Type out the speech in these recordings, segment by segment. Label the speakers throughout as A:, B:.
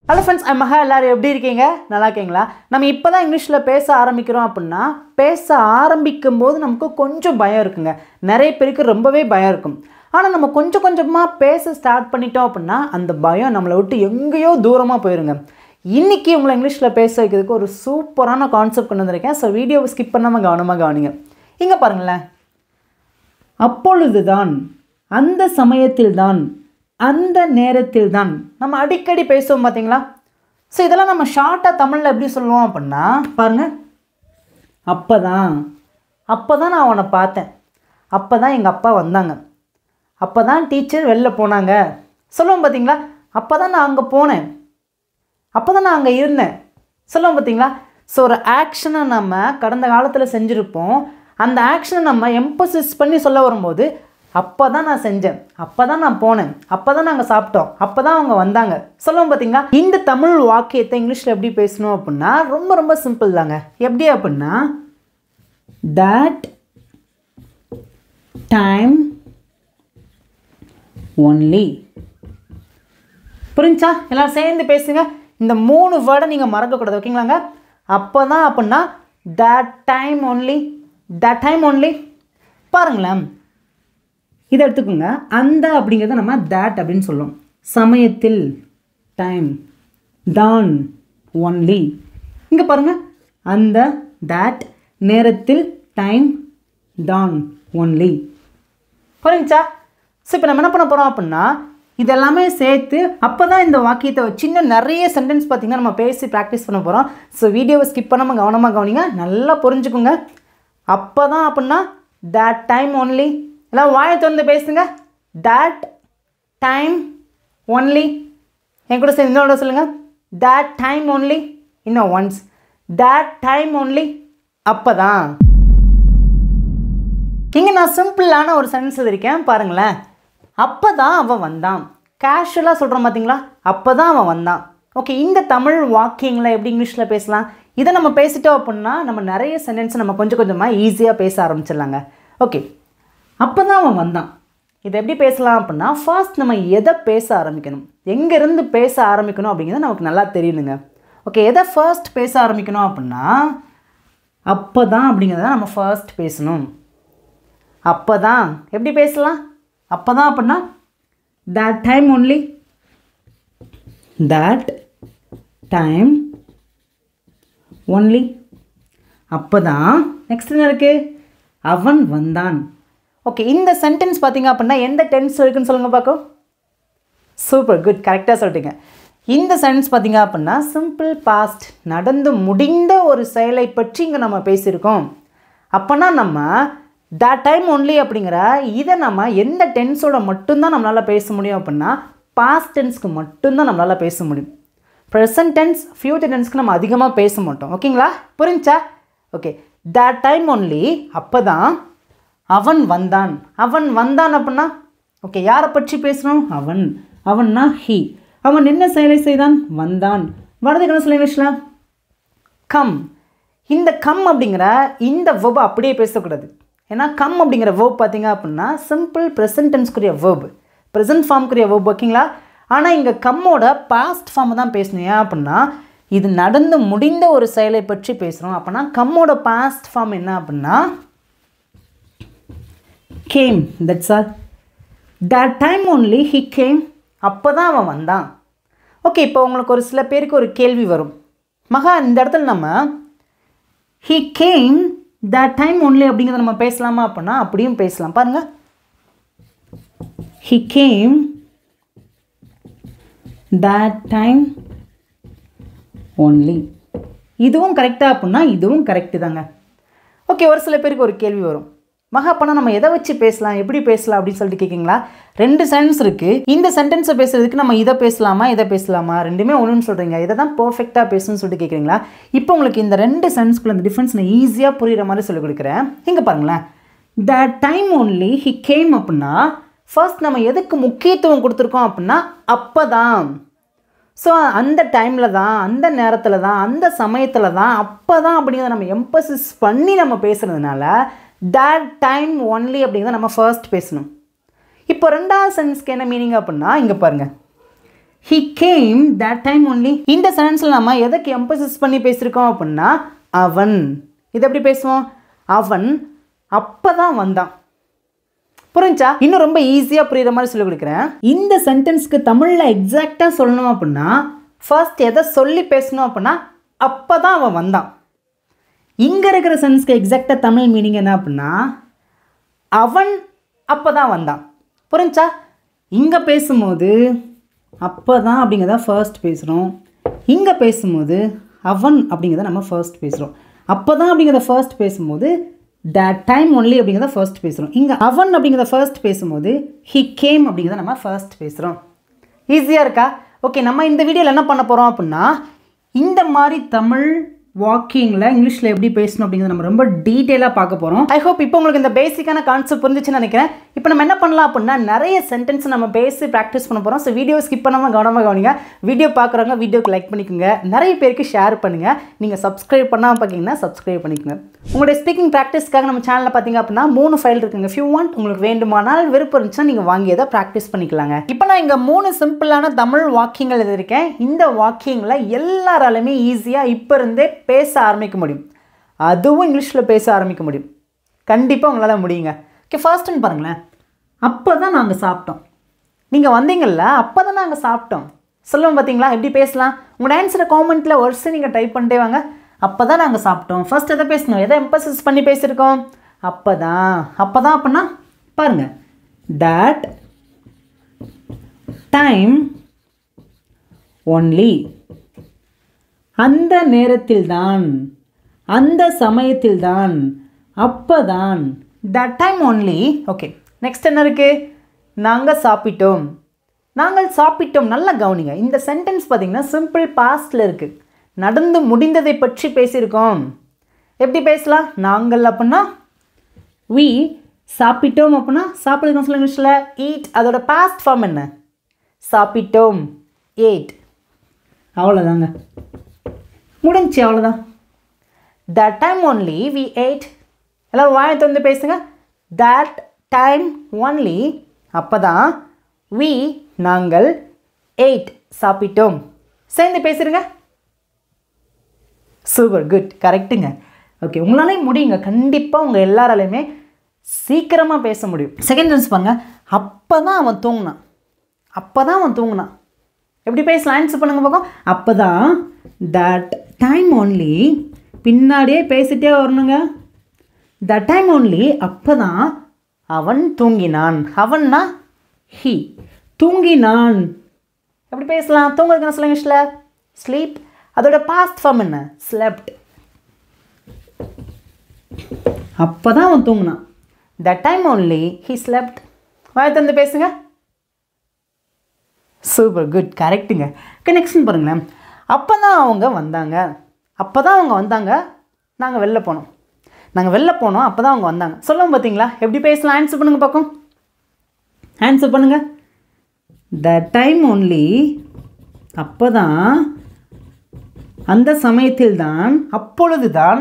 A: Hello friends, I'm Maha. எல்லாரும் எப்படி இருக்கீங்க? நல்லா இருக்கீங்களா? நம்ம இப்போதான் இங்கிலீஷ்ல பேச ஆரம்பிக்கிறோம் அப்படின்னா பேச ஆரம்பிக்கும்போது நமக்கு கொஞ்சம் பயம் இருக்குங்க. நிறைய பேருக்கு ரொம்பவே பயம் இருக்கும். ஆனால் நம்ம கொஞ்சம் கொஞ்சமாக பேச ஸ்டார்ட் பண்ணிட்டோம் அப்படின்னா அந்த பயம் நம்மளை விட்டு எங்கேயோ தூரமாக போயிருங்க. இன்றைக்கி உங்களை இங்கிலீஷில் பேச வைக்கிறதுக்கு ஒரு சூப்பரான கான்செப்ட் கொண்டு வந்திருக்கேன். ஸோ வீடியோவை ஸ்கிப் பண்ணாமல் கவனமாக கவனிங்க. இங்கே பாருங்களேன். அப்பொழுதுதான், அந்த சமயத்தில்தான், அந்த நேரத்தில் தான் நம்ம அடிக்கடி பேசுவோம் பார்த்தீங்களா? ஸோ இதெல்லாம் நம்ம ஷார்ட்டாக தமிழில் எப்படி சொல்லுவோம் அப்படின்னா பாருங்கள். அப்போ தான் நான் அவனை பார்த்தேன், அப்போ தான் எங்கள் அப்பா வந்தாங்க, அப்போ தான் டீச்சர் வெளில போனாங்க சொல்லுவோம் பார்த்தீங்களா? அப்போ தான் நான் அங்கே போனேன், அப்போ தான் நான் அங்கே இருந்தேன் சொல்லுவோம் பார்த்தீங்களா? ஸோ ஒரு ஆக்ஷனை நம்ம கடந்த காலத்தில் செஞ்சுருப்போம். அந்த ஆக்ஷனை நம்ம எம்பசிஸ் பண்ணி சொல்ல வரும்போது அப்போ தான் நான் செஞ்சேன், அப்போ தான் நான் போனேன், அப்போ தான் நாங்கள் சாப்பிட்டோம், அப்போ தான் அவங்க வந்தாங்க சொல்லுவோம் பார்த்தீங்களா? இந்த தமிழ் வாக்கியத்தை இங்கிலீஷில் எப்படி பேசணும் அப்படின்னா ரொம்ப ரொம்ப சிம்பிள் தாங்க. எப்படி அப்படின்னா that time only. புரிஞ்சா? எல்லோரும் சேர்ந்து பேசுங்க. இந்த 3 வேர்டை நீங்கள் மறக்கக்கூடாது, ஓகேங்களாங்க? அப்போ தான் அப்படின்னா that time only, that time only. பாருங்களேன், இதை எடுத்துக்கோங்க. அந்த அப்படிங்கிறத நம்ம that அப்படின்னு சொல்லுவோம். சமயத்தில் டைம், தான் ஒன்லி. இங்கே பாருங்கள், அந்த that, நேரத்தில் டைம், தான் ஒன்லி. புரிஞ்சா? ஸோ இப்போ நம்ம என்ன பண்ண போகிறோம் அப்படின்னா இதெல்லாமே சேர்த்து அப்போ தான் இந்த வாக்கியத்தை வச்சு இன்னும் நிறைய சென்டென்ஸ் பார்த்திங்கன்னா நம்ம பேசி ப்ராக்டிஸ் பண்ண போகிறோம். ஸோ வீடியோவை ஸ்கிப் பண்ணாமல் கவனமாக கவனிங்க, நல்லா புரிஞ்சுக்குங்க. அப்போ தான் அப்படின்னா that time only. எல்லாம் வாயை திறந்து பேசுங்க. that time only. என் கூட சேர்ந்து இன்னொரு சொல்லுங்கள். that time only. இன்னும் ஒன்ஸ். that time only. அப்போ தான். இங்கே நான் சிம்பிளான ஒரு சென்டென்ஸ் இருக்கேன் பாருங்களேன். அப்போ தான் அவன் வந்தான். கேஷுவலாக சொல்கிறோம் பார்த்தீங்களா? அப்போ தான் அவன் வந்தான். ஓகே, இந்த தமிழ் வாக்கியங்களை எப்படி இங்கிலீஷில் பேசலாம்? இதை நம்ம பேசிட்டோம் அப்படின்னா நம்ம நிறைய சென்டென்ஸ் நம்ம கொஞ்சம் கொஞ்சமாக ஈஸியாக பேச ஆரம்பிச்சிடலாங்க. ஓகே, அப்போ தான் அவன் வந்தான். இதை எப்படி பேசலாம் அப்படின்னா ஃபர்ஸ்ட் நம்ம எதை பேச ஆரம்பிக்கணும், எங்கேருந்து பேச ஆரம்பிக்கணும் அப்படிங்கிறது நமக்கு நல்லா தெரியணுங்க. ஓகே, எதை ஃபர்ஸ்ட் பேச ஆரம்பிக்கணும் அப்படின்னா அப்போ தான் அப்படிங்கிறத நம்ம ஃபர்ஸ்ட் பேசணும். அப்போ தான் எப்படி பேசலாம்? அப்போ தான் அப்படின்னா that time only, that time only. அப்போ தான். நெக்ஸ்ட் என்ன இருக்குது? அவன் வந்தான். ஓகே, இந்த சென்டென்ஸ் பார்த்தீங்க அப்படின்னா எந்த டென்ஸ் இருக்குன்னு சொல்லுங்கள் பார்க்கும். சூப்பர், குட், கரெக்டாக சொல்லிட்டீங்க. இந்த சென்டென்ஸ் பார்த்தீங்க அப்படின்னா சிம்பிள் பாஸ்ட், நடந்து முடிந்த ஒரு செயலை பற்றி இங்கே நம்ம பேசியிருக்கோம். அப்போனா நம்ம that time only அப்படிங்கிற இதை நம்ம எந்த டென்ஸோட மட்டும்தான் நம்மளால் பேச முடியும் அப்படின்னா பாஸ்ட் டென்ஸ்க்கு மட்டும்தான் நம்மளால் பேச முடியும். ப்ரெசன்ட் டென்ஸ், ஃபியூச்சர் டென்ஸ்க்கு நம்ம அதிகமாக பேச மாட்டோம். ஓகேங்களா? புரிஞ்சா? Okay, that time only. அப்போ தான் அவன் வந்தான். அவன் வந்தான் அப்படின்னா ஓகே, யாரை பற்றி பேசணும்? அவன். அவன்னா ஹி. அவன் என்ன செயலை செய்தான்? வந்தான். வரதுக்கு என்ன சொல்ல இங்கிலீஷ்லாம்? கம். இந்த கம் அப்படிங்கிற இந்த வெர்ப் அப்படியே பேசக்கூடாது. ஏன்னா கம் அப்படிங்கிற வெர்ப் பார்த்தீங்க அப்படின்னா சிம்பிள் ப்ரெசன்ட் டென்ஸ்க்குரிய வெர்ப், ப்ரெசன்ட் ஃபார்முக்குரிய வெர்ப், ஓகேங்களா? ஆனால் இங்கே கம்மோட பாஸ்ட் ஃபார்மை தான் பேசணும். ஏன் அப்படின்னா இது நடந்து முடிந்த ஒரு செயலை பற்றி பேசுகிறோம். அப்படின்னா கம்மோட பாஸ்ட் ஃபார்ம் என்ன அப்படின்னா came. That's all. That time only he came. அப்போ தான் அவன் வந்தான். ஓகே, இப்போ உங்களுக்கு ஒரு சில பேருக்கு ஒரு கேள்வி வரும். மகா, இந்த இடத்துல நம்ம he came that time only அப்படிங்கிறத நம்ம பேசலாமா அப்படின்னா அப்படியும் பேசலாம். பாருங்கள், he came that time only. இதுவும் கரெக்டாக அப்படின்னா இதுவும் கரெக்டு தாங்க. ஓகே, ஒரு சில பேருக்கு ஒரு கேள்வி வரும். மகா, அப்போனா நம்ம எதை வச்சு பேசலாம், எப்படி பேசலாம் அப்படின்னு சொல்லிட்டு கேட்குங்களா? 2 சென்டென்ஸ் இருக்குது. இந்த சென்டென்ஸை பேசுகிறதுக்கு நம்ம இதை பேசலாமா இதை பேசலாமா, ரெண்டுமே ஒன்றுன்னு சொல்கிறீங்க. இதை தான் பர்ஃபெக்டாக பேசணும்னு சொல்லிட்டு கேட்குறீங்களா? இப்போ உங்களுக்கு இந்த 2 சென்டென்ஸ்க்குள்ள இந்த டிஃப்ரென்ஸ் நான் ஈஸியாக புரிகிற மாதிரி சொல்லிக் கொடுக்குறேன். இங்கே பாருங்களேன். that time only he came அப்படின்னா ஃபர்ஸ்ட் நம்ம எதுக்கு முக்கியத்துவம் கொடுத்துருக்கோம் அப்படின்னா அப்போ தான். ஸோ அந்த டைமில் தான், அந்த நேரத்தில் தான், அந்த சமயத்தில் தான், அப்போ தான் அப்படிங்கிறத நம்ம எம்பசிஸ் பண்ணி நம்ம பேசுகிறதுனால that time only அப்படிங்கிறத நம்ம ஃபர்ஸ்ட் பேசணும். இப்போ ரெண்டாவது சென்ஸ்க்கு என்ன மீனிங் அப்படின்னா இங்கே பாருங்கள். he came that time only. இந்த சென்டென்ஸில் நம்ம எதுக்கு எம்பசிஸ் பண்ணி பேசியிருக்கோம் அப்படின்னா அவன். இது எப்படி பேசுவோம்? அவன் அப்போ தான் வந்தான். புரிஞ்சா? இன்னும் ரொம்ப ஈஸியாக புரியுற மாதிரி சொல்லிக் கொடுக்குறேன். இந்த சென்டென்ஸ்க்கு தமிழில் எக்ஸாக்டாக சொல்லணும் அப்படின்னா ஃபர்ஸ்ட் எதை சொல்லி பேசணும் அப்படின்னா அப்போ தான் அவன் வந்தான். இங்கே இருக்கிற சென்டென்ஸ்க்கு எக்ஸாக்டாக தமிழ் மீனிங் என்ன அப்படின்னா அவன் அப்போ தான் வந்தான். புரிஞ்சா? இங்கே பேசும்போது அப்போ தான் அப்படிங்கிறத ஃபர்ஸ்ட் பேசுகிறோம். இங்கே பேசும்போது அவன் அப்படிங்கிறத நம்ம ஃபர்ஸ்ட் பேசுகிறோம். அப்போ தான் அப்படிங்கிறத ஃபர்ஸ்ட் பேசும்போது that time only அப்படிங்கிறத ஃபர்ஸ்ட் பேசுகிறோம். இங்கே அவன் அப்படிங்கிறத ஃபர்ஸ்ட் பேசும்போது he came அப்படிங்கிறத நம்ம ஃபர்ஸ்ட் பேசுகிறோம். ஈஸியாக இருக்கா? ஓகே, நம்ம இந்த வீடியோவில் என்ன பண்ண போகிறோம் அப்படின்னா இந்த மாதிரி தமிழ் வாக்கிங்கில் இங்கிலீஷில் எப்படி பேசணும் அப்படிங்கிறத நம்ம ரொம்ப டீட்டெயிலாக பார்க்க போகிறோம். ஐ ஹோப் இப்போ உங்களுக்கு இந்த பேசிக்கான கான்செப்ட் புரிஞ்சிச்சுன்னு நினைக்கிறேன். இப்போ நம்ம என்ன பண்ணலாம் அப்படின்னா நிறைய சென்டென்ஸ் நம்ம பேசி ப்ராக்டிஸ் பண்ண போகிறோம். ஸோ வீடியோ ஸ்கிப் பண்ணாமல் கவனமாக கவனிங்க. வீடியோ பார்க்குறவங்க வீடியோக்கு லைக் பண்ணிக்கோங்க, நிறைய பேருக்கு ஷேர் பண்ணுங்கள். நீங்கள் சப்ஸ்கிரைப் பண்ணாமல் பார்த்தீங்கன்னா சப்ஸ்கிரைப் பண்ணிக்கோங்க. உங்களுடைய ஸ்பீக்கிங் ப்ராக்டிஸ்க்காக நம்ம சேனலில் பார்த்தீங்க அப்படின்னா 3 ஃபைல் இருக்குங்க. ஃபியூ வாண்ட் உங்களுக்கு வேண்டுமானால் விருப்பம் இருந்துச்சுன்னா நீங்கள் வாங்கி எதை ப்ராக்டிஸ் பண்ணிக்கலாங்க. இப்போ நான் இங்கே 3 சிம்பிளான தமிழ் வாக்கியங்கள் எழுதியிருக்கேன். இந்த வாக்கியங்களை எல்லாராலுமே ஈஸியாக இப்போ இருந்தே பேச ஆரம்பிக்க முடியும். அதுவும் இங்கிலீஷில் பேச ஆரம்பிக்க முடியும். கண்டிப்பாக உங்களால் முடியுங்க. ஓகே, ஃபர்ஸ்ட்டுன்னு பாருங்களேன். அப்போ தான் நாங்கள் சாப்பிட்டோம். நீங்கள் வந்தீங்கள்ல, அப்போ தான் நாங்கள் சாப்பிட்டோம் சொல்லுவோம். பார்த்தீங்களா எப்படி பேசலாம்? உங்களோட ஆன்சரை காமெண்ட்டில் வருஷம் நீங்கள் டைப் பண்ணிட்டே வாங்க. அப்போ தான் நாங்கள் சாப்பிட்டோம். ஃபர்ஸ்ட் எதை பேசணும்? எதை எம்பசிஸ் பண்ணி பேசியிருக்கோம்? அப்போ தான். அப்போ தான் அப்படின்னா பாருங்கள், that time only, அந்த நேரத்தில் தான், அந்த சமயத்தில் தான், அப்போ தான், that time only. Okay, next என்ன இருக்குது? நாங்கள் சாப்பிட்டோம். நாங்கள் சாப்பிட்டோம். நல்லா கவனிங்க. இந்த சென்டென்ஸ் பார்த்திங்கன்னா சிம்பிள் பாஸ்டில் இருக்குது. நடந்து முடிந்ததை பற்றி பேசியிருக்கோம். எப்படி பேசலாம்? நாங்கள் அப்படின்னா we, சாப்பிட்டோம் அப்படின்னா சாப்பிடுறோம் சொல்ல இங்கிலீஷில் eat. அதோட பாஸ்ட் ஃபார்ம் என்ன? சாப்பிட்டோம், ate. அவ்வளோதாங்க, முடிஞ்சு, அவ்வளோதான். that time only we ate. எல்லோரும் வாயை திறந்து பேசுங்க. that time only, அப்போ தான் we, நாங்கள், ate, சாப்பிட்டோம். சேர்ந்து பேசுகிறங்க. சூப்பர், குட், கரெக்டுங்க. ஓகே, உங்களாலே முடியுங்க. கண்டிப்பாக உங்கள் எல்லாராலையுமே சீக்கிரமாக பேச முடியும். செகண்ட் சென்ஸ் பாருங்க. அப்போ தான் அவன் தூங்கினான். அப்போ தான் அவன் தூங்கினான். எப்படி பேசலாம்? ஆன்சர் பண்ணுங்க பார்க்கும். அப்போ தான் that time only, பின்னாடியே பேசிட்டே வரணுங்க. that time only, அப்போ தான் அவன் தூங்கினான். அவன்னா he, தூங்கினான். எப்படி பேசலாம்? தூங்குறதுக்கு என்ன சொல்லுங்க இங்கிலீஷில்? ஸ்லீப். அதோட பாஸ்ட் ஃபார்ம் என்ன? ஸ்லெப்ட். அப்போ தான் அவன் தூங்கினான். that time only he slept. வாயை திறந்து பேசுங்க. சூப்பர், குட், கரெக்டுங்க. நெக்ஸ்ட்னு பாருங்களேன். அப்போ தான் அவங்க வந்தாங்க. அப்போ தான் அவங்க வந்தாங்க. நாங்கள் வெளில போனோம். நாங்கள் வெளில போனோம். அப்போ தான் அவங்க வந்தாங்க சொல்லுவோம். பார்த்தீங்களா எப்படி பேசலாம்? ஆன்சர் பண்ணுங்க பார்க்கும். ஆன்சர் பண்ணுங்கள். that time only, அப்போ தான், அந்த சமயத்தில் தான், அப்பொழுது தான்.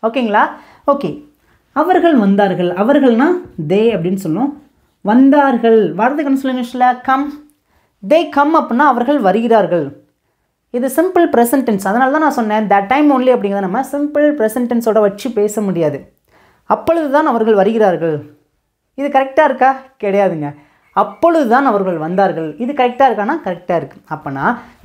A: ஓகேங்களா? ஓகே, அவர்கள் வந்தார்கள். அவர்கள்னா தே அப்படின்னு சொல்லணும். வந்தார்கள் வரதுக்குன்னு சொல்லுங்க இங்கிலீஷில் கம். தே கம் அப்படின்னா அவர்கள் வருகிறார்கள். இது சிம்பிள் ப்ரெசன்ட் டென்ஸ். அதனால தான் நான் சொன்னேன் that time only அப்படிங்கிறத நம்ம சிம்பிள் ப்ரெசன்ட் டென்ஸோட வச்சு பேச முடியாது. அப்பொழுது தான் அவர்கள் வருகிறார்கள். இது கரெக்டாக இருக்கா? கிடையாதுங்க. அப்பொழுது தான் அவர்கள் வந்தார்கள். இது கரெக்டாக இருக்கானா? கரெக்டாக இருக்குது. அப்போனா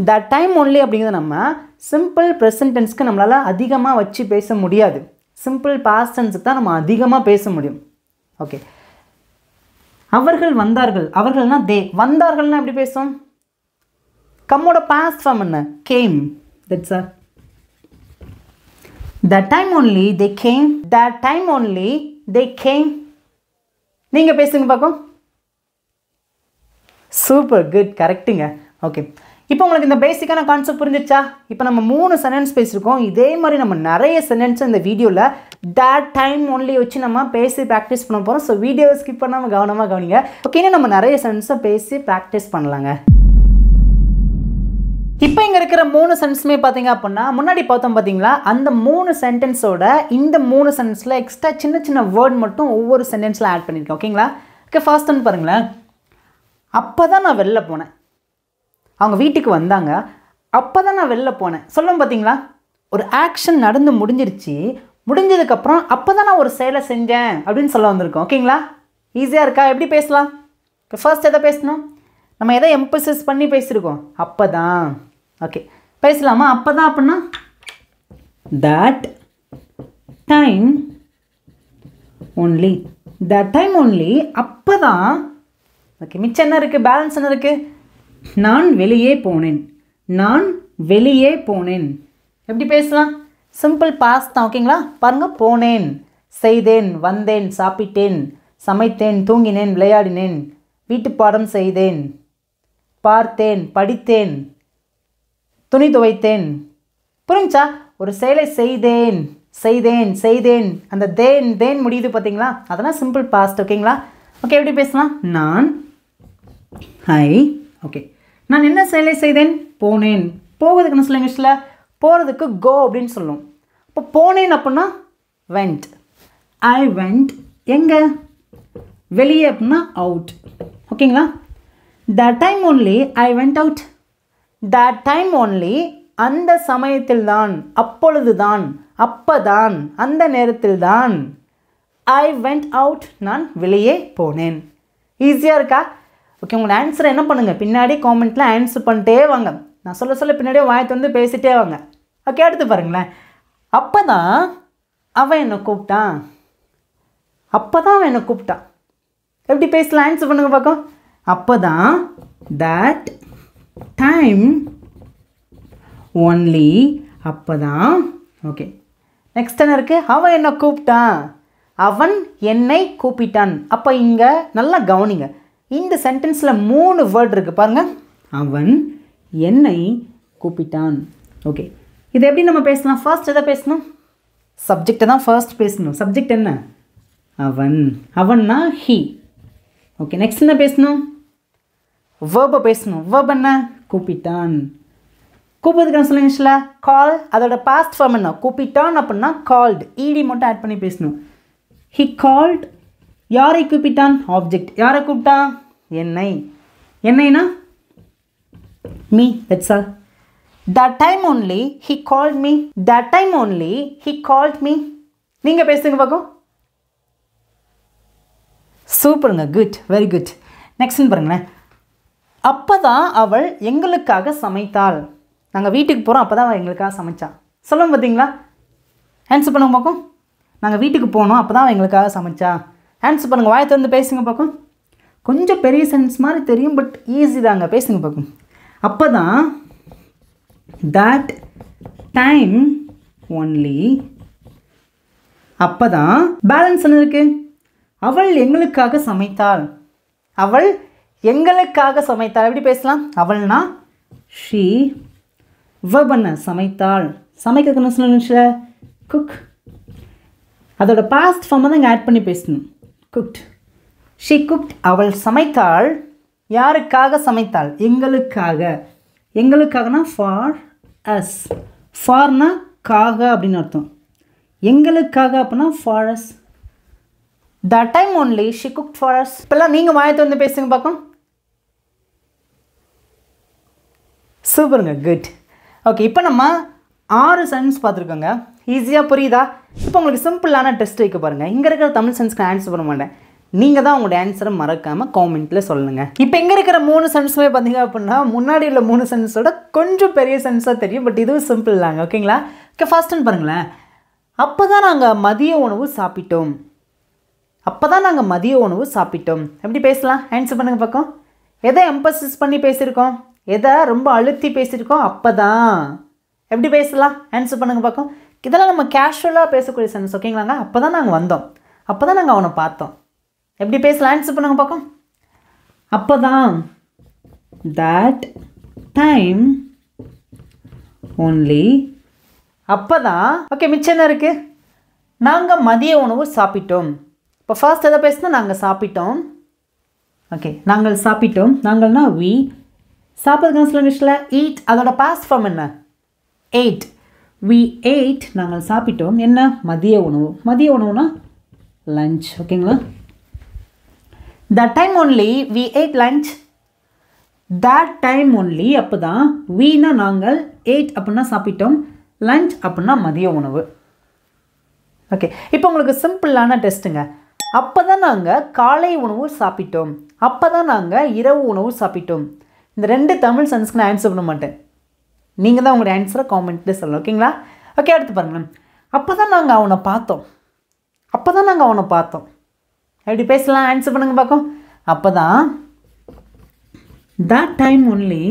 A: that time only அப்படிங்கிறத நம்ம சிம்பிள் ப்ரெசன்ட் டென்ஸ்க்கு நம்மளால் அதிகமாக வச்சு பேச முடியாது. சிம்பிள் பாஸ்ட் டென்ஸுக்கு தான் நம்ம அதிகமாக பேச முடியும். ஓகே, அவர்கள் வந்தார்கள். அவர்கள்னா தே. வந்தார்கள்னா எப்படி பேசும்? கம்மோட பாஸ்ட் ஃபார்ம் என்ன? Game. That's all. that time only they came. that time only they came. நீங்கள் பேசுங்க பார்க்கும். சூப்பர், குட், கரெக்டுங்க. ஓகே, இப்போ உங்களுக்கு இந்த பேசிக்கான கான்செப்ட் புரிஞ்சிச்சா? இப்போ நம்ம 3 சென்டென்ஸ் பேசியிருக்கோம். இதே மாதிரி நம்ம நிறைய சென்டென்ஸ் இந்த வீடியோவில் that time only வச்சு நம்ம பேசி ப்ராக்டிஸ் பண்ண போகிறோம். ஸோ வீடியோவை ஸ்கிப் பண்ணாமல் கவனமாக கவனிங்க. ஓகே, இன்னும் நம்ம நிறைய சென்டென்ஸை பேசி ப்ராக்டிஸ் பண்ணலாங்க. இப்போ இங்கே இருக்கிற 3 சென்டென்ஸுமே பார்த்தீங்க அப்படின்னா முன்னாடி பார்த்தோம் பார்த்தீங்களா? அந்த 3 சென்டென்ஸோட இந்த 3 சென்டென்ஸில் எக்ஸ்ட்ரா சின்ன சின்ன வேர்ட் மட்டும் ஒவ்வொரு சென்டென்ஸில் ஆட் பண்ணியிருக்கேன். ஓகேங்களா? ஓகே, ஃபர்ஸ்ட் ஒன்று பாருங்களேன். அப்போ தான் நான் வெளில போனேன். அவங்க வீட்டுக்கு வந்தாங்க, அப்போ தான் நான் வெளில போனேன். சொல்லுவோம் பார்த்தீங்களா, ஒரு ஆக்ஷன் நடந்து முடிஞ்சிருச்சு, முடிஞ்சதுக்கப்புறம் அப்போ தான் நான் ஒரு செயலை செஞ்சேன் அப்படின்னு சொல்ல வந்திருக்கோம். ஓகேங்களா? ஈஸியாக இருக்கா? எப்படி பேசலாம்? ஃபர்ஸ்ட் எதை பேசணும்? நம்ம எதை எம்பசிஸ் பண்ணி பேசியிருக்கோம்? அப்போ தான். ஓகே, பேசலாமா? அப்போ தான் அப்படின்னா that time only. that time only, அப்போ தான். ஓகே, மிச்சம் என்ன இருக்குது? பேலன்ஸ் என்ன இருக்குது? நான் வெளியே போனேன், நான் வெளியே போனேன். எப்படி பேசலாம்? சிம்பிள் பாஸ்ட் தான். ஓகேங்களா? பாருங்கள், போனேன், செய்தேன், வந்தேன், சாப்பிட்டேன், சமைத்தேன், தூங்கினேன், விளையாடினேன், வீட்டு பாடம் செய்தேன், பார்த்தேன், படித்தேன், துணி துவைத்தேன். புரிஞ்சா? ஒரு செயலை செய்தேன், செய்தேன், செய்தேன், அந்த தேன் முடியுது பார்த்தீங்களா, அதெல்லாம் சிம்பிள் பாஸ்ட். ஓகேங்களா? ஓகே, எப்படி பேசலாம்? நான் ஓகே, நான் என்ன செயலை செய்தேன்? போனேன். போவதுக்கு என்ன சொல்லுங்க இங்கிலீஷில்? போகிறதுக்கு கோ அப்படின்னு சொல்லுவோம். இப்போ போனேன் அப்படின்னா வெண்ட். ஐ வெண்ட் எங்கே? வெளியே அப்படின்னா அவுட். ஓகேங்களா? that time only I went out. that time only, அந்த சமயத்தில் தான், அப்பொழுது தான், அப்பதான், அந்த நேரத்தில் தான். I went out, நான் வெளியே போனேன். ஈஸியாக இருக்கா? ஓகே, உங்களோட ஆன்சரை என்ன பண்ணுங்கள், பின்னாடி காமெண்ட்டில் ஆன்சர் பண்ணிட்டே வாங்க. நான் சொல்ல பின்னாடியே வாயத்தை வந்து பேசிகிட்டே வாங்க. ஓகே, அடுத்து பாருங்களேன். அப்போ தான் அவன் என்னை கூப்பிட்டான். அப்போ தான் அவன் என்னை கூப்பிட்டான். எப்படி பேசலாம்? ஆன்சர் பண்ணுங்க பார்க்கும். அப்போ தான் that time only, அப்போ தான். ஓகே, நெக்ஸ்ட் என்ன இருக்குது? அவன் என்னை கூப்பிட்டான், அவன் என்னை கூப்பிட்டான். அப்போ இங்கே நல்லா கவனிங்க, இந்த சென்டென்ஸில் 3 வேர்ட் இருக்குது பாருங்கள். அவன் என்னை கூப்பிட்டான். ஓகே, இது எப்படி நம்ம பேசலாம்? ஃபர்ஸ்ட் எதை பேசணும்? சப்ஜெக்டை தான் ஃபர்ஸ்ட் பேசணும். சப்ஜெக்ட் என்ன? அவன். அவன்னா ஹி. ஓகே, நெக்ஸ்ட் என்ன பேசணும்? வேர்பை பேசணும். வேர்ப் என்ன? கூப்பிட்டான். கூப்பிடுறதுக்கு என்ன சொல்லுங்க? கால். அதோட பாஸ்ட் ஃபார்ம் என்ன? கூப்பிட்டான் அப்படின்னா கால்டு. ஈடி மட்டும் ஆட் பண்ணி பேசணும். He called. யாரை கூப்பிட்டான்? ஆப்ஜெக்ட். யாரை கூப்பிட்டான்? என்னை. என்னைனா me. That's all. that time only he called me. that time only he called me. நீங்கள் பேசுங்க பார்க்கும். சூப்பருங்க, குட், வெரி குட். நெக்ஸ்ட்னு பாருங்களேன். அப்போ தான் அவள் எங்களுக்காக சமைத்தாள். நாங்கள் வீட்டுக்கு போகிறோம், அப்போ தான் அவள் எங்களுக்காக சமைச்சான். சொல்லுவோம் பார்த்தீங்களா? ஆன்சர் பண்ணுங்க பார்க்கும். நாங்கள் வீட்டுக்கு போனோம், அப்போ தான் அவள் எங்களுக்காக சமைச்சா. ஆன்சர் பண்ணுங்கள், வாயை திறந்து பேசுங்க பார்க்கும். கொஞ்சம் பெரிய சென்ஸ் மாதிரி தெரியும், பட் ஈஸி தாங்க. பேசுங்க பார்க்கும். அப்போ தான் that time only, அப்போ தான். பேலன்ஸ் என்ன இருக்குது? அவள் எங்களுக்காக சமைத்தாள். அவள் எங்களுக்காக சமைத்தாள். எப்படி பேசலாம்? அவள்னா ஷீ. வபன சமைத்தாள். சமைக்கிறதுக்கு சொல்லுங்க குக். அதோட பாஸ்ட் ஃபார்மை தான் இங்கே ஆட் பண்ணி பேசணும். குக்ட். She cooked. அவள் சமைத்தாள். யாருக்காக சமைத்தாள்? எங்களுக்காக. எங்களுக்காகனா ஃபார் அஸ். ஃபார்னா காக அப்படின்னு அர்த்தம். எங்களுக்காக அப்படின்னா for us. that time only she cooked for us. இப்போல்லாம் நீங்கள் வாயத்தை வந்து பேசுங்க பார்க்கும். சூப்பருங்க, குட். ஓகே, இப்போ நம்ம 6 சென்ஸ் பார்த்துருக்கோங்க. ஈஸியாக புரியுதா? இப்போ உங்களுக்கு சிம்பிளான டெஸ்ட் வைக்க பாருங்கள். இங்கே இருக்கிற தமிழ் சென்ஸ்க்கு ஆன்சர் பண்ண மாட்டேன். நீங்கள் தான் உங்களோட ஆன்சரை மறக்காமல் காமெண்ட்டில் சொல்லுங்கள். இப்போ இங்கே இருக்கிற 3 சென்ஸுமே பார்த்தீங்க அப்படின்னா முன்னாடி உள்ள 3 சென்ஸோட கொஞ்சம் பெரிய சென்ஸாக தெரியும், பட் இதுவும் சிம்பிள் தாங்க. ஓகேங்களா? ஓகே, ஃபர்ஸ்ட்டுன்னு பாருங்களேன். அப்போ தான் நாங்கள் மதிய உணவு சாப்பிட்டோம். அப்போ தான் நாங்கள் மதிய உணவு சாப்பிட்டோம். எப்படி பேசலாம்? ஆன்சர் பண்ணுங்கள் பார்க்கும். எதை எம்பசிஸ் பண்ணி பேசியிருக்கோம்? எதை ரொம்ப அழுத்தி பேசியிருக்கோம்? அப்போ தான். எப்படி பேசலாம்? ஆன்சர் பண்ணுங்கள் பார்க்கும். இதெல்லாம் நம்ம கேஷுவலாக பேசக்கூடிய சென்ஸ். ஓகேங்களாங்க? அப்போ தான் நாங்கள் வந்தோம், அப்போ தான் நாங்கள் அவனை பார்த்தோம். எப்படி பேசலாம்? ஆன்சர் பண்ணுங்கள் பார்க்கும். அப்போ தான் that time only, அப்போ தான். ஓகே, மிச்சம் என்ன இருக்குது? நாங்கள் மதிய உணவு சாப்பிட்டோம். இப்போ ஃபர்ஸ்ட் எதை பேசினா நாங்கள் சாப்பிட்டோம். ஓகே, நாங்கள் சாப்பிட்டோம். நாங்கள்னா வி. சாப்பிட்றதுக்கு சொல்ல இங்கிலீஷில் ஈட். அதோட பாஸ்ட் ஃபார்ம் என்ன? எயிட். We eight. நாங்கள் சாப்பிட்டோம். என்ன? மதிய உணவு. மதிய உணவுனா லஞ்ச். ஓகேங்களா? that time only we ate lunch. that time only அப்போ தான் வீணா நாங்கள் ate அப்படின்னா சாப்பிட்டோம், லஞ்ச் அப்படின்னா மதிய உணவு. ஓகே, இப்போ உங்களுக்கு சிம்பிளான டெஸ்ட்டுங்க. அப்போ தான் நாங்கள் காலை உணவு சாப்பிட்டோம், அப்போ தான் நாங்கள் இரவு உணவு சாப்பிட்டோம். இந்த 2 தமிழ் சென்ஸ்க்கு நான் ஆன்சர் பண்ண மாட்டேன், நீங்கள் தான் உங்களுடைய ஆன்சரை காமெண்ட்டில் சொல்லலாம். ஓகேங்களா? ஓகே, அடுத்து பாருங்களேன். அப்போ தான் நாங்கள் அவனை பார்த்தோம், அப்போ தான் நாங்கள் அவனை பார்த்தோம். எப்படி பேசலாம்? ஆன்சர் பண்ணுங்க பார்க்கும். அப்போ தான் that time only.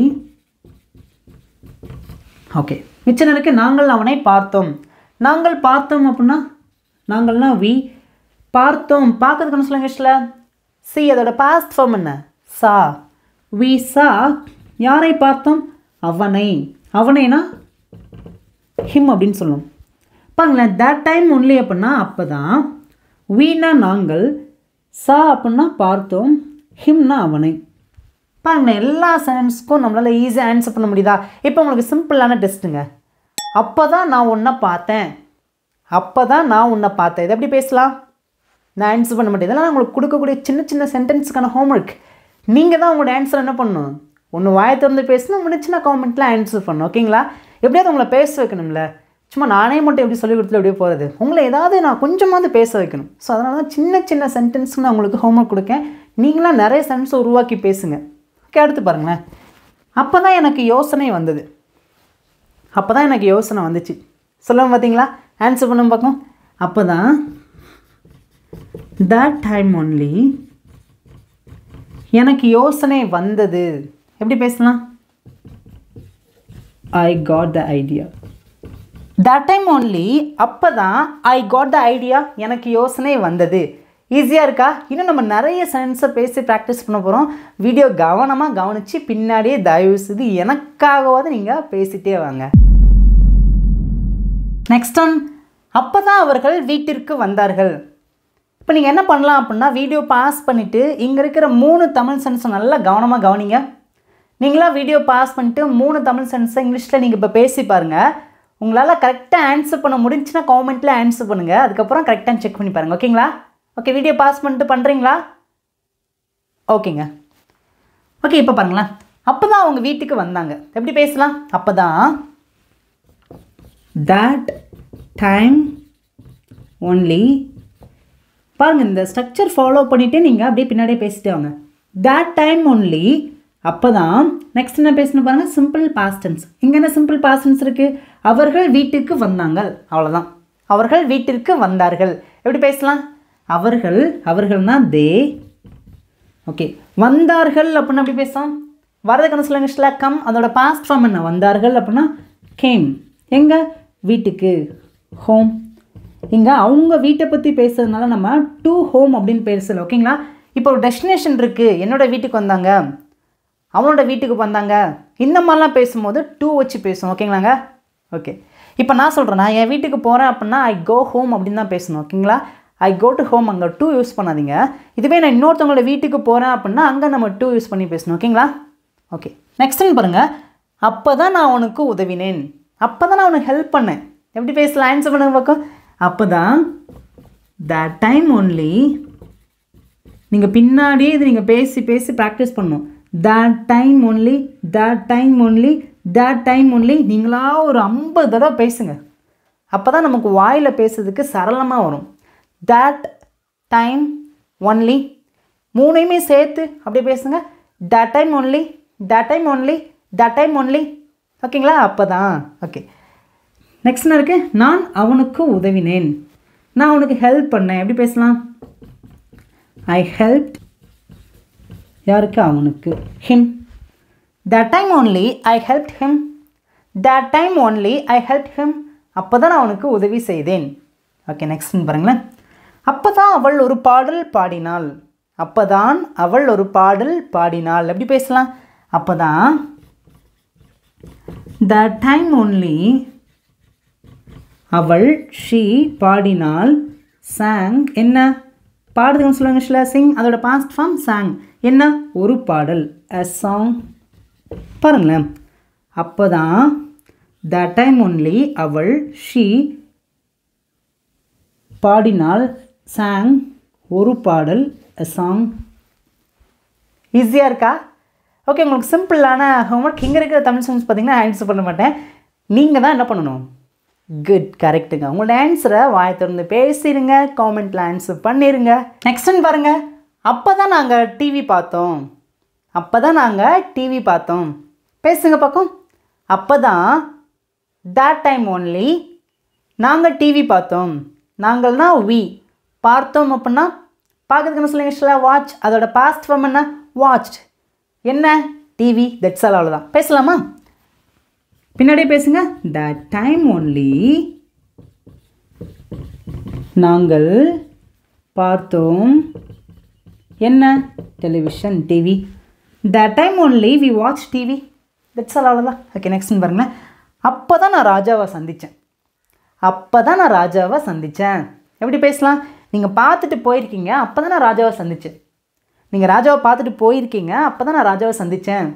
A: ஓகே, மிச்சம் இருக்கு. நாங்கள் அவனை பார்த்தோம். நாங்கள் பார்த்தோம் அப்படின்னா நாங்கள்னா வி. பார்த்தோம், பார்க்கறதுக்கு என்ன சொல்லுங்க இங்கிலீஷில்? சி. அதோட பாஸ்ட் ஃபார்ம் என்ன? சா. We saw. யாரை பார்த்தோம்? அவனை. அவனைனா ஹிம் அப்படின்னு சொல்லணும். பாருங்களேன், that time only அப்படின்னா அப்போ தான், வீணா நாங்கள், சா அப்படின்னா பார்த்தோம், ஹிம்னா அவனை. பாருங்களேன், எல்லா சென்டென்ஸ்க்கும் நம்மளால் ஈஸியாக ஆன்சர் பண்ண முடியுதா? இப்போ உங்களுக்கு சிம்பிளான டெஸ்ட்டுங்க. அப்போ தான் நான் உன்னை பார்த்தேன், அப்போ தான் நான் உன்னை பார்த்தேன். இது எப்படி பேசலாம்? நான் ஆன்சர் பண்ண மாட்டேன். இதெல்லாம் உங்களுக்கு கொடுக்கக்கூடிய சின்ன சின்ன சென்டென்ஸுக்கான ஹோம்ஒர்க். நீங்கள் தான் உங்களோட ஆன்சர் என்ன பண்ணணும்? ஒன்று வாயை திறந்து பேசணும், முடிச்சுன்னா காமெண்ட்டில் ஆன்சர் பண்ணணும். ஓகேங்களா? எப்படியாவது உங்களை பேச வைக்கணும்ல. சும்மா நானே மட்டும் எப்படி சொல்லி கொடுத்துல எப்படியே போகிறது? உங்களை ஏதாவது நான் கொஞ்சமாவது பேச வைக்கணும். ஸோ அதனால தான் சின்ன சின்ன சென்டென்ஸுக்கு நான் உங்களுக்கு ஹோம்ஒர்க் கொடுக்கேன். நீங்களாம் நிறைய சென்டென்ஸ் உருவாக்கி பேசுங்க. ஓகே, அடுத்து பாருங்களேன். அப்போ தான் எனக்கு யோசனை வந்தது, அப்போ தான் எனக்கு யோசனை வந்துச்சு. சொல்லுவோம் பார்த்தீங்களா? ஆன்சர் பண்ணும் பார்க்கும். அப்போ தான் that time only எனக்கு யோசனை வந்தது. எப்படி பேசலாம்? I got the idea. that time only அப்போ தான் I got the idea, எனக்கு யோசனை வந்தது. ஈஸியாக இருக்கா? இன்னும் நம்ம நிறைய சென்டென்ஸை பேசி ப்ராக்டிஸ் பண்ண போகிறோம். வீடியோ கவனமாக கவனித்து பின்னாடியே தயவு செய்து எனக்காகவாது நீங்கள் பேசிகிட்டே வாங்க. நெக்ஸ்ட் ஒன், அப்போ தான் அவர்கள் வீட்டிற்கு வந்தார்கள். இப்போ நீங்கள் என்ன பண்ணலாம் அப்படின்னா, வீடியோ பாஸ் பண்ணிவிட்டு இங்கே இருக்கிற 3 தமிழ் சென்டென்ஸை நல்லா கவனமாக கவனிங்க. நீங்களாம் வீடியோ பாஸ் பண்ணிவிட்டு 3 தமிழ் சென்டென்ஸை இங்கிலீஷில் நீங்கள் இப்போ பேசி பாருங்கள். உங்களால் கரெக்டாக ஆன்சர் பண்ண முடிஞ்சுன்னா காமெண்ட்டில் ஆன்சர் பண்ணுங்கள். அதுக்கப்புறம் கரெக்டாக செக் பண்ணி பாருங்கள். ஓகேங்களா? ஓகே, வீடியோ பாஸ் பண்ணிட்டு பண்ணுறீங்களா? ஓகேங்க. ஓகே, இப்போ பாருங்களேன். அப்போ தான் அவங்க வீட்டுக்கு வந்தாங்க. எப்படி பேசலாம்? அப்போ தான் that time only. பாருங்கள், இந்த ஸ்ட்ரக்சர் ஃபாலோ பண்ணிவிட்டு நீங்கள் அப்படியே பின்னாடியே பேசிட்டு வாங்க. that time only அப்போ தான். நெக்ஸ்ட் என்ன பேசணும் பாருங்கள், சிம்பிள் பாஸ்ட் டென்ஸ். இங்கே என்ன சிம்பிள் பாஸ்ட் டென்ஸ் இருக்குது? அவர்கள் வீட்டுக்கு வந்தாங்க, அவ்வளோதான். அவர்கள் வீட்டிற்கு வந்தார்கள். எப்படி பேசலாம்? அவர்கள், அவர்கள்னா தே. ஓகே, வந்தார்கள் அப்படின்னா எப்படி பேசலாம்? வரதுக்கான சொல்லுங்க இங்கிலீஷில் கம். அதோட பாஸ்ட் ஃபார்ம் என்ன? வந்தார்கள் அப்படின்னா கேம். எங்கே? வீட்டுக்கு, ஹோம். இங்கே அவங்க வீட்டை பற்றி பேசுறதுனால நம்ம டு ஹோம் அப்படின்னு பேசல. ஓகேங்களா? இப்போ ஒரு டெஸ்டினேஷன் இருக்குது. என்னோடய வீட்டுக்கு வந்தாங்க, அவனோட வீட்டுக்கு வந்தாங்க, இந்த மாதிரிலாம் பேசும்போது டூ வச்சு பேசுவோம். ஓகேங்களாங்க? ஓகே, இப்போ நான் சொல்கிறேன், நான் என் வீட்டுக்கு போகிறேன் அப்படின்னா ஐ கோ ஹோம் அப்படின்னு தான் பேசணும். ஓகேங்களா? ஐ கோ டு ஹோம், அங்கே டூ யூஸ் பண்ணாதீங்க. இதுவே நான் இன்னொருத்தவங்களோட வீட்டுக்கு போகிறேன் அப்படின்னா அங்கே நம்ம டூ யூஸ் பண்ணி பேசணும். ஓகேங்களா? ஓகே, நெக்ஸ்ட்டுன்னு பாருங்கள். அப்போ தான் நான் உனக்கு உதவினேன், அப்போ தான் நான் உனக்கு ஹெல்ப் பண்ணேன். எப்படி பேசலாம்? ஆன்சர் பண்ணுங்க பார்க்கும். அப்போ தான் that time only. நீங்கள் பின்னாடியே இது நீங்கள் பேசி பேசி ப்ராக்டிஸ் பண்ணணும். that time only, that time only, that time only. நீங்களா ஒரு 50 தடவை பேசுங்க. அப்போ தான் நமக்கு வாயில் பேசுறதுக்கு சரளமாக வரும். that time only, மூணையுமே சேர்த்து அப்படியே பேசுங்க. that time only, that time only, that time only. ஓகேங்களா? அப்போ தான். ஓகே, நெக்ஸ்ட் என்ன இருக்குது? நான் அவனுக்கு உதவினேன், நான் அவனுக்கு ஹெல்ப் பண்ணேன். எப்படி பேசலாம்? ஐ ஹெல்ப்ட். யாருக்கு? அவனுக்கு, him. that time only I helped him, that time only I helped him. அப்போ தான் நான் அவனுக்கு உதவி செய்தேன். ஓகே, நெக்ஸ்ட்னு பாருங்களேன். அப்போ தான் அவள் ஒரு பாடல் பாடினாள், அப்போ தான் அவள் ஒரு பாடல் பாடினாள். எப்படி பேசலாம்? அப்போ தான் that time only அவள், ஷீ, பாடினாள், சாங். என்ன பாடுறதுன்னு சொல்லுவாங்க இங்கிலீஷில்? சிங். அதோட பாஸ்ட் ஃபார்ம் சாங். என்ன? ஒரு பாடல், a song. பாருங்களேன், அப்போ தான் that time only அவள், ஷீ, பாடினாள், சாங், ஒரு பாடல், a song. ஈஸியாக இருக்கா? ஓகே, உங்களுக்கு சிம்பிளான ஹோம்ஒர்க். இங்கே இருக்கிற தமிழ் சென்ஸ் பார்த்தீங்கன்னா ஆன்சர் பண்ண மாட்டேன், நீங்கள் தான் என்ன பண்ணணும். குட், கரெக்டுங்க. உங்களோட ஆன்சரை வாயை திறந்து பேசிடுங்க, காமெண்ட்டில் ஆன்சர் பண்ணிடுங்க. நெக்ஸ்ட்னு பாருங்கள். அப்போ தான் நாங்கள் டிவி பார்த்தோம். அப்போ தான் நாங்கள் டிவி பார்த்தோம். பேசுங்க பக்கம். அப்போ தான் that time only நாங்கள் டிவி பார்த்தோம். நாங்கள்னா we. பார்த்தோம் அப்படின்னா பார்க்கறதுக்கு என்ன சொல்லுங்க, வாட்ச். அதோட பாஸ்ட் ஃபார்ம் என்ன, வாட்ச்ட். என்ன, டிவி. That's all. அவ்வளோதான். பேசலாமா? பின்னாடியே பேசுங்க. that time only நாங்கள் பார்த்தோம் என்ன, television, TV. that time only we watched TV. That's all. அவ்வளோதான். ஓகே, நெக்ஸ்ட்னு பாருங்களேன். அப்போ தான் நான் ராஜாவை சந்தித்தேன். அப்போ தான் நான் ராஜாவை சந்தித்தேன். எப்படி பேசலாம்? நீங்கள் பார்த்துட்டு போயிருக்கீங்க, அப்போ தான் நான் ராஜாவை சந்தித்தேன். நீங்கள் ராஜாவை பார்த்துட்டு போயிருக்கீங்க, அப்போ தான் நான் ராஜாவை சந்தித்தேன்.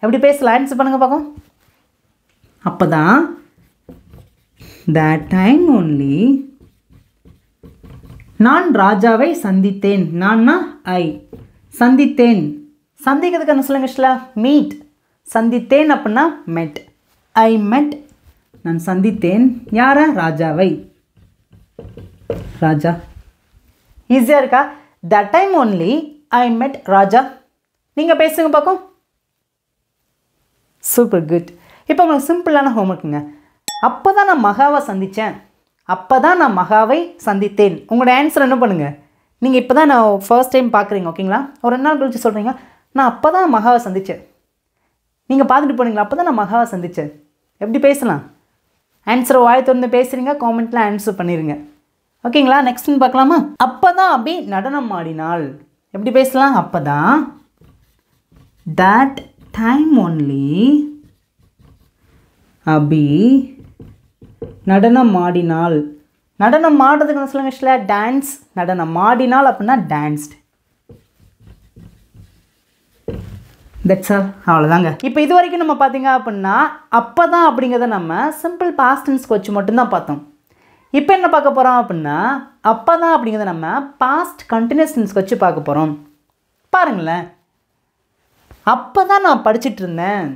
A: எப்படி பேசலாம்? ஆன்சர் பண்ணுங்கள் பார்க்கும். அப்போ தான் that time only நான் ராஜாவை சந்தித்தேன். நான்னா ஐ. சந்தித்தேன். சந்திக்கிறதுக்கு என்ன சொல்லுங்க, மீட். சந்தித்தேன் அப்படின்னா மெட். ஐ மெட். நான் சந்தித்தேன் யாரை, ராஜாவை. ராஜா. ஈஸியாக இருக்கா? that time only I met ராஜா. நீங்கள் பேசுங்க பார்க்கும். Super, good. இப்போ உங்களுக்கு சிம்பிளான ஹோம்ஒர்க்குங்க. அப்போ தான் நான் மகாவை சந்தித்தேன். அப்போ தான் நான் மகாவை சந்தித்தேன். உங்களோட ஆன்சர் என்ன பண்ணுங்கள். நீங்கள் இப்போ தான் நான் ஃபர்ஸ்ட் டைம் பார்க்குறீங்க, ஓகேங்களா? ஒரு 2 நாள் கழிச்சு சொல்கிறீங்க, நான் அப்போ தான் மகாவை சந்தித்தேன். நீங்கள் பார்த்துட்டு போனீங்களா, அப்போ தான் நான் மகாவை சந்தித்தேன். எப்படி பேசலாம்? ஆன்சரை வாயை திறந்து பேசுகிறீங்க, காமெண்ட்டில் ஆன்சர் பண்ணிடுங்க, ஓகேங்களா? நெக்ஸ்ட்னு பார்க்கலாமா? அப்போ தான் அபி நடனம் ஆடினாள். எப்படி பேசலாம்? அப்போ தான் that time only அபி நடனம் ஆடினாள். நடனம் ஆடுறதுக்கு என்ன சொல்லுங்க, டான்ஸ். நடனம் ஆடினாள் அப்படின்னா டான்ஸ்ட். That's all. அவ்வளோதாங்க. இப்போ இது வரைக்கும் நம்ம பார்த்தீங்க அப்படின்னா அப்போ தான் அப்படிங்கிறத நம்ம சிம்பிள் பாஸ்ட் டென்ஸ்க்கு வச்சு மட்டும்தான் பார்த்தோம். இப்போ என்ன பார்க்க போகிறோம் அப்படின்னா அப்போ தான் அப்படிங்கிறத நம்ம பாஸ்ட் கண்டினியூஸ் டென்ஸ்க்கு வச்சு பார்க்க போகிறோம். பாருங்களேன். அப்போ தான் நான் படிச்சுட்டு இருந்தேன்.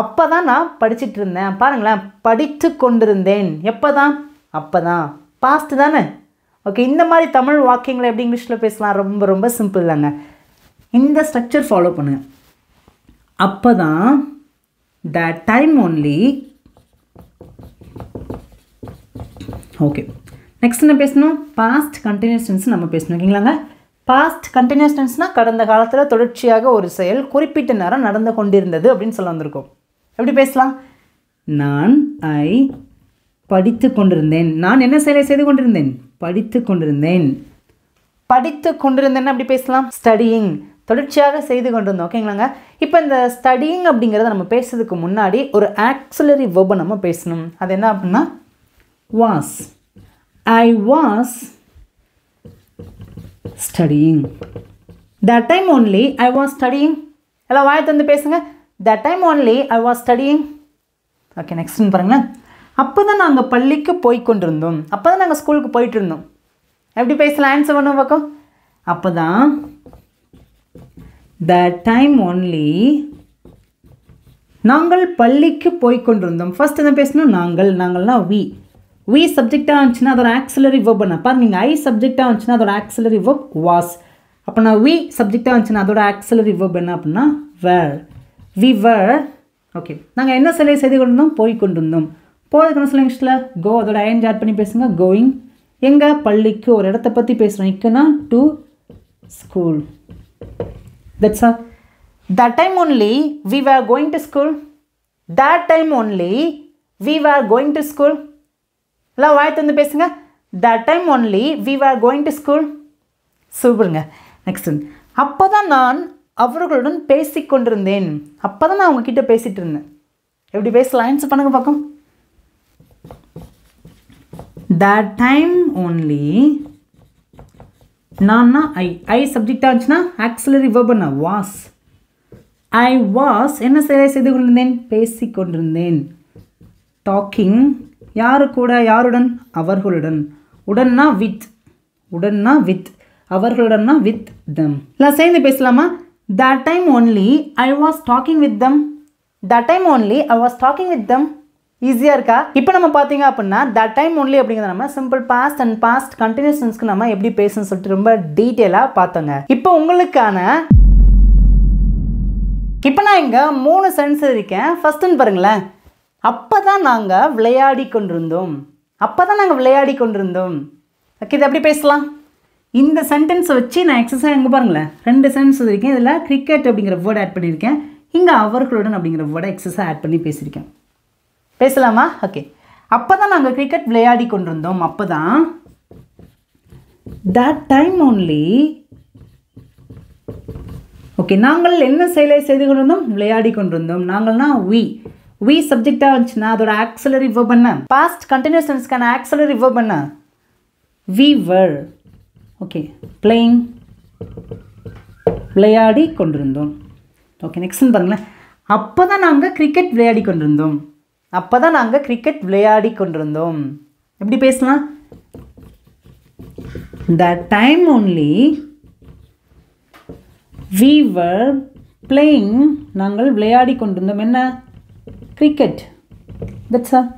A: அப்போ தான் நான் படிச்சுட்டு இருந்தேன். பாருங்களேன், படித்து கொண்டிருந்தேன். எப்போ தான்? அப்போ தான். பாஸ்ட் தானே? ஓகே, இந்த மாதிரி தமிழ் வாக்கியங்களை எப்படி இங்கிலீஷில் பேசலாம்? ரொம்ப ரொம்ப சிம்பிள் தாங்க. இந்த ஸ்ட்ரக்சர் ஃபாலோ பண்ணுங்க. அப்போ தான் that time only. Okay, next என்ன பேசணும்? பாஸ்ட் கண்டினியூஸ் டென்ஸ் நம்ம பேசணும், ஓகேங்களாங்க? பாஸ்ட் கண்டினியூஸ் டென்ஸ்னால் கடந்த காலத்தில் தொடர்ச்சியாக ஒரு செயல் குறிப்பிட்ட நேரம் நடந்து கொண்டிருந்தது அப்படின்னு சொல்ல வந்திருக்கோம். எப்படி பேசலாம்? நான் படித்து கொண்டிருந்தேன். நான் என்ன செயலை செய்து கொண்டிருந்தேன்? படித்து கொண்டிருந்தேன். படித்து கொண்டிருந்தேன்னு அப்படி பேசலாம். ஸ்டடியிங். தொடர்ச்சியாக செய்து கொண்டிருந்தோம், ஓகேங்களாங்க? இப்போ இந்த ஸ்டடியிங் அப்படிங்கிறத நம்ம பேசுறதுக்கு முன்னாடி ஒரு ஆக்சிலரி வெர்பை நம்ம பேசணும். அது என்ன அப்படின்னா was. I was studying. that time only I was studying. எல்லாம் வாயை திறந்து பேசுங்க. that time only I was studying. Okay, நெக்ஸ்ட்னு பாருங்களேன். அப்போ தான் நாங்கள் பள்ளிக்கு போய் கொண்டிருந்தோம். அப்போ தான் நாங்கள் ஸ்கூலுக்கு போயிட்டு இருந்தோம். எப்படி பேசலாம்? ஆன்சர் பண்ண பார்க்கும். அப்போ தான் that time only நாங்கள் பள்ளிக்கு போய் கொண்டிருந்தோம். ஃபர்ஸ்ட் என்ன பேசணும்? நாங்கள். நாங்கள்னா we சப்ஜெக்டாக இருந்துச்சுன்னா அதோட ஆக்சிலரி வெர்ப் என்ன? பாருங்க, ஐ சப்ஜெக்டாக இருந்துச்சுன்னா அதோட ஆக்சிலரி வெர்ப் வாஸ். அப்போ நான் we சப்ஜெக்டாக இருந்துச்சுன்னா அதோட ஆக்சிலரி வெர்ப் என்ன அப்படின்னா were. we were. ஓகே, நாங்கள் என்ன செயலை செய்து கொண்டிருந்தோம்? போய் கொண்டிருந்தோம். போகிறதுக்கு என்ன சொல்லுங்க இங்கிலீஷில்? கோ. அதோட ஐன் ஆட் பண்ணி பேசுங்க. கோயிங். எங்கே? பள்ளிக்கு. ஒரு இடத்த பற்றி பேசுகிறோம். இக்குன்னா to school. That's all. that time only we were going to school. that time only we were going to school. எல்லாம் வாயை திறந்து பேசுங்க. that time only we were going to school. சூப்பருங்க. நெக்ஸ்ட், அப்போ தான் நான் அவர்களுடன் பேசிக்கொண்டிருந்தேன். அப்போ தான் நான் அவங்கக்கிட்ட பேசிகிட்டு இருந்தேன். எப்படி பேசலாம்? ஆன்சர் பண்ணுங்க பார்க்கும். that time only நான்னா ஐ சப்ஜெக்டாக இருந்துச்சுன்னா ஆக்சிலரி வெர்ப் என்ன? வாஸ். ஐ வாஸ் என்ன செய்து கொண்டிருந்தேன்? பேசிக்கொண்டிருந்தேன். டாக்கிங். யாரு கூட? யாருடன்? அவர்களுடன். உடன்னா வித். உடன்னா வித். அவர்களுடன்னா வித் தம். எல்லாம் சேர்ந்து பேசலாமா? that time only I was talking with them. that time only I was talking with them. ஈஸியாக இருக்கா? இப்போ நம்ம பார்த்தீங்க அப்படின்னா that time only அப்படிங்கிறத நம்ம simple past and past continuous டென்ஸ்க்கு நம்ம எப்படி பேசணும்னு சொல்லிட்டு ரொம்ப டீட்டெயிலாக பார்த்தோங்க. இப்போ உங்களுக்கான இப்போ நான் இங்கே 3 சென்ஸ் இருக்கேன். ஃபர்ஸ்ட்டுன்னு பாருங்களேன், அப்போ தான் நாங்கள் விளையாடி கொண்டிருந்தோம். அப்போ தான் நாங்கள் விளையாடி கொண்டிருந்தோம். ஓகே, இது எப்படி பேசலாம்? இந்த சென்டென்ஸை வச்சு நான் எக்ஸசைஸ் எங்கே பாருங்களேன் 2 சென்ஸ் இருக்கேன். இதில் கிரிக்கெட் அப்படிங்கிற வேர்டு ஆட் பண்ணியிருக்கேன். இங்கே அவர்களுடன் அப்படிங்கிற வேர்டை எக்ஸசைஸ் ஆட் பண்ணி பேசியிருக்கேன். பேசலாமா? ஓகே, அப்போ தான் நாங்கள் கிரிக்கெட் விளையாடி கொண்டிருந்தோம். அப்போ தான் that time only. ஓகே, நாங்கள் என்ன செயலை செய்து கொண்டிருந்தோம்? விளையாடி கொண்டிருந்தோம். நாங்கள்னா we சப்ஜெக்டாக இருந்துச்சுன்னா அதோட ஆக்சிலரி verb என்ன? பாஸ்ட் கண்டினியூஸ் டென்ஸ்க்கான ஆக்சிலரி verb என்ன? we were. ஓகே, பிளேயிங் விளையாடி கொண்டிருந்தோம். ஓகே, நெக்ஸ்ட் பாருங்களேன், அப்போ தான் நாங்கள் கிரிக்கெட் விளையாடி கொண்டிருந்தோம். அப்போ தான் நாங்கள் கிரிக்கெட் விளையாடி கொண்டிருந்தோம். எப்படி பேசலாம்? that time only we were playing. நாங்கள் விளையாடி கொண்டிருந்தோம் என்ன? Cricket. That's all.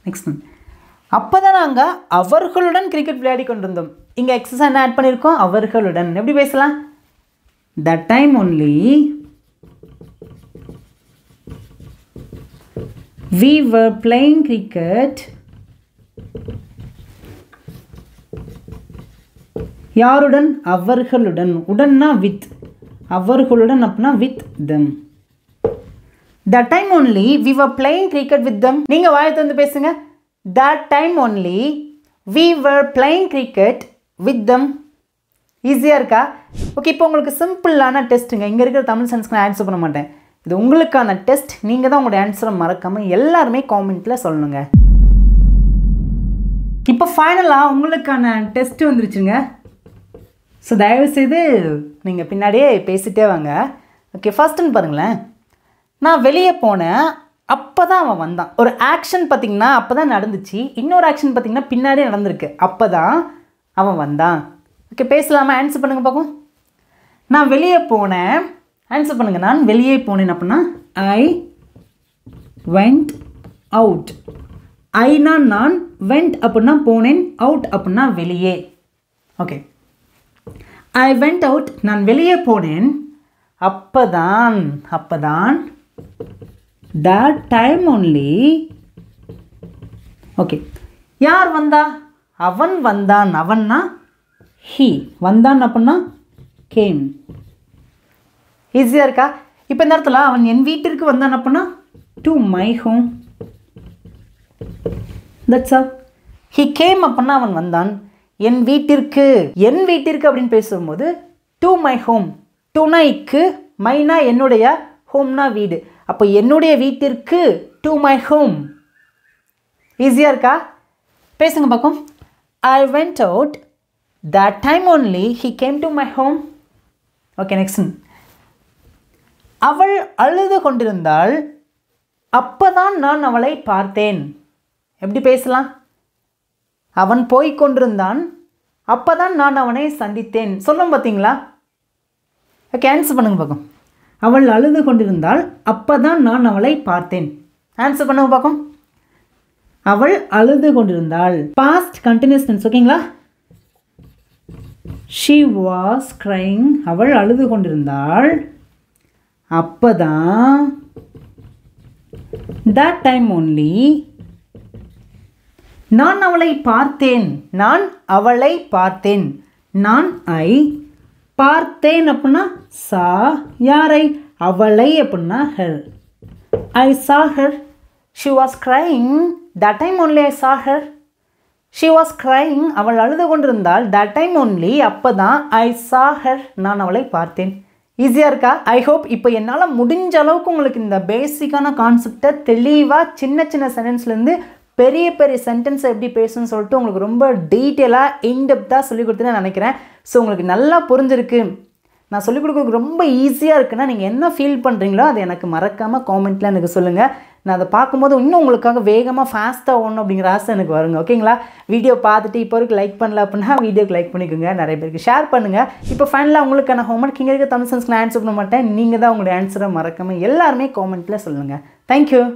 A: Next one, அப்போ தான் நாங்கள் அவர்களுடன் கிரிக்கெட் விளையாடி கொண்டிருந்தோம். இங்கே எக்ஸசைஸ் என்ன ஆட் பண்ணியிருக்கோம்? அவர்களுடன். எப்படி பேசலாம்? that time only we were playing cricket. யாருடன்? அவர்களுடன். உடன்னா வித். அவர்களுடன் அப்படின்னா with them. that time only we were playing cricket with them. நீங்கள் வாயை திறந்து பேசுங்க. that time only we were playing cricket with them. ஈஸியாக இருக்கா? ஓகே, இப்போ உங்களுக்கு சிம்பிளான டெஸ்ட்டுங்க. இங்கே இருக்கிற தமிழ் சென்ஸ்க்கு நான் ஆன்சர் பண்ண மாட்டேன். இது உங்களுக்கான டெஸ்ட். நீங்கள் தான் உங்களோட ஆன்சரை மறக்காமல் எல்லாருமே காமெண்ட்டில் சொல்லணுங்க. இப்போ ஃபைனலாக உங்களுக்கான டெஸ்ட்டு வந்துருச்சுங்க. ஸோ தயவுசெய்து நீங்கள் பின்னாடியே பேசிகிட்டே வாங்க. ஓகே, ஃபர்ஸ்ட்டுன்னு பாருங்களேன், நான் வெளியே போனேன், அப்போ தான் அவன் வந்தான். ஒரு ஆக்ஷன் பார்த்திங்கன்னா அப்போ தான் நடந்துச்சு. இன்னொரு ஆக்ஷன் பார்த்திங்கன்னா பின்னாடியே நடந்திருக்கு. அப்போ தான் அவன் வந்தான். ஓகே, பேசலாமா? ஆன்சர் பண்ணுங்கள் பார்ப்போம். நான் வெளியே போனேன். ஆன்சர் பண்ணுங்கள். நான் வெளியே போனேன் அப்படின்னா ஐ வெண்ட் அவுட். ஐனா நான், வெண்ட் அப்படின்னா போனேன், அவுட் அப்படின்னா வெளியே. Okay, I went out. நான் வெளியே போனேன். அப்போதான் that time only. ஓகே, யார் வந்தா? அவன் வந்தான். அவன்னா he. வந்தான் அப்படின்னா came. ஈஸியாக இருக்கா? இப்போ இந்த இடத்துல அவன் என் வீட்டிற்கு வந்தான் அப்படின்னா to my home. that's all. he came அப்படின்னா அவன் வந்தான். என் வீட்டிற்கு அப்படின்னு பேசும்போது to my home. டுனா இக்கு, மைனா என்னுடைய, ஹோம்னா வீடு. அப்போ என்னுடைய வீட்டிற்கு to my home. ஈஸியாக இருக்கா? பேசுங்க பார்க்கும். I went out. that time only he came to my home. Okay, next. அவள் அழுது கொண்டிருந்தாள். அப்போதான் நான் அவளை பார்த்தேன். எப்படி பேசலாம்? அவன் போய் கொண்டிருந்தான். அப்போதான் நான் அவனை சந்தித்தேன். சொல்லும் பார்த்தீங்களா? ஓகே, ஆன்சர் பண்ணுங்க பார்க்கும். அவள் அழுது கொண்டிருந்தாள். அப்போதான் நான் அவளை பார்த்தேன். ஆன்சர் பண்ணுங்க பார்க்கும். அவள் அழுது கொண்டிருந்தாள். Past continuous tense. ஓகேங்களா? she was crying. அவள் அழுது கொண்டிருந்தாள். அப்போதான் that time only நான் அவளை பார்த்தேன். நான் ஐ பார்த்தேன் அப்படின்னா சா. யாரை? அவளை அப்படின்னா her. I saw her. she was crying. that time only I saw her. she was crying. அவள் அழுது கொண்டிருந்தாள். that time only அப்போதான் I saw her. நான் அவளை பார்த்தேன். ஈஸியாக இருக்கா? ஐ ஹோப் இப்போ என்னால் முடிஞ்ச அளவுக்கு உங்களுக்கு இந்த பேசிக்கான கான்செப்டை தெளிவாக சின்ன சென்டென்ஸ்லேருந்து பெரிய சென்டென்ஸை எப்படி பேசணும்னு சொல்லிட்டு உங்களுக்கு ரொம்ப டீட்டெயிலாக இன்டெப்த்தாக சொல்லிக் கொடுத்துன்னு நினைக்கிறேன். ஸோ உங்களுக்கு நல்லா புரிஞ்சிருக்கு. நான் சொல்லிக் கொடுக்குறதுக்கு ரொம்ப ஈஸியாக இருக்குன்னா நீங்கள் என்ன ஃபீல் பண்ணுறீங்களோ அதை எனக்கு மறக்காமல் காமெண்ட்டில் எனக்கு சொல்லுங்கள். நான் அதை பார்க்கும்போது இன்னும் உங்களுக்காக வேகமாக ஃபாஸ்ட்டாக ஓடணும் அப்படிங்கிற ஆசை எனக்கு வருங்க. ஓகேங்களா? வீடியோ பார்த்துட்டு இப்போ வரைக்கும் லைக் பண்ணல அப்படின்னா வீடியோக்கு லைக் பண்ணிக்கோங்க, நிறைய பேருக்கு ஷேர் பண்ணுங்கள். இப்போ ஃபைனலாக உங்களுக்கான ஹோம்ஒர்க் இங்கே இருக்க தமிழ் சென்ஸ்க்கு நான் ஆன்சர் பண்ண மாட்டேன். நீங்கள் தான் உங்களுடைய ஆன்சரை மறக்காமல் எல்லாருமே காமெண்ட்டில் சொல்லுங்கள். தேங்க்யூ.